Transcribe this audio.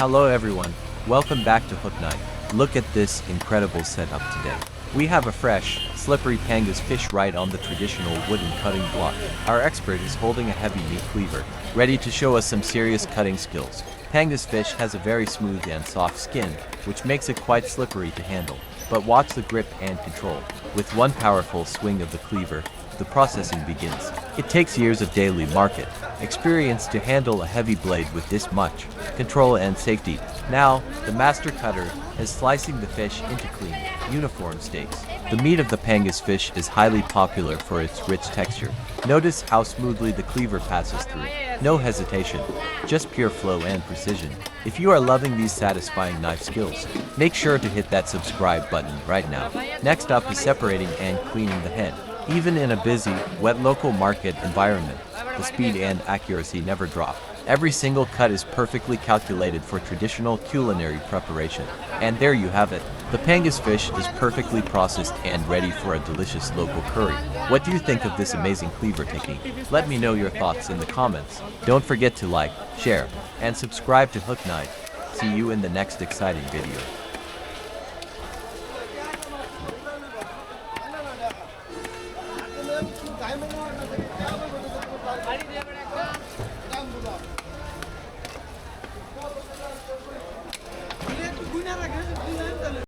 Hello everyone, welcome back to Hook Night. Look at this incredible setup today. We have a fresh, slippery Pangas fish right on the traditional wooden cutting block. Our expert is holding a heavy meat cleaver, ready to show us some serious cutting skills. Pangas fish has a very smooth and soft skin, which makes it quite slippery to handle. But watch the grip and control. With one powerful swing of the cleaver, the processing begins. It takes years of daily market experience to handle a heavy blade with this much control and safety. Now, the master cutter is slicing the fish into clean, uniform steaks. The meat of the Pangas fish is highly popular for its rich texture. Notice how smoothly the cleaver passes through. No hesitation, just pure flow and precision. If you are loving these satisfying knife skills, make sure to hit that subscribe button right now. Next up is separating and cleaning the head. Even in a busy, wet local market environment, the speed and accuracy never drop. Every single cut is perfectly calculated for traditional culinary preparation. And there you have it. The Pangas fish is perfectly processed and ready for a delicious local curry. What do you think of this amazing cleaver technique? Let me know your thoughts in the comments. Don't forget to like, share, and subscribe to Hook Night. See you in the next exciting video.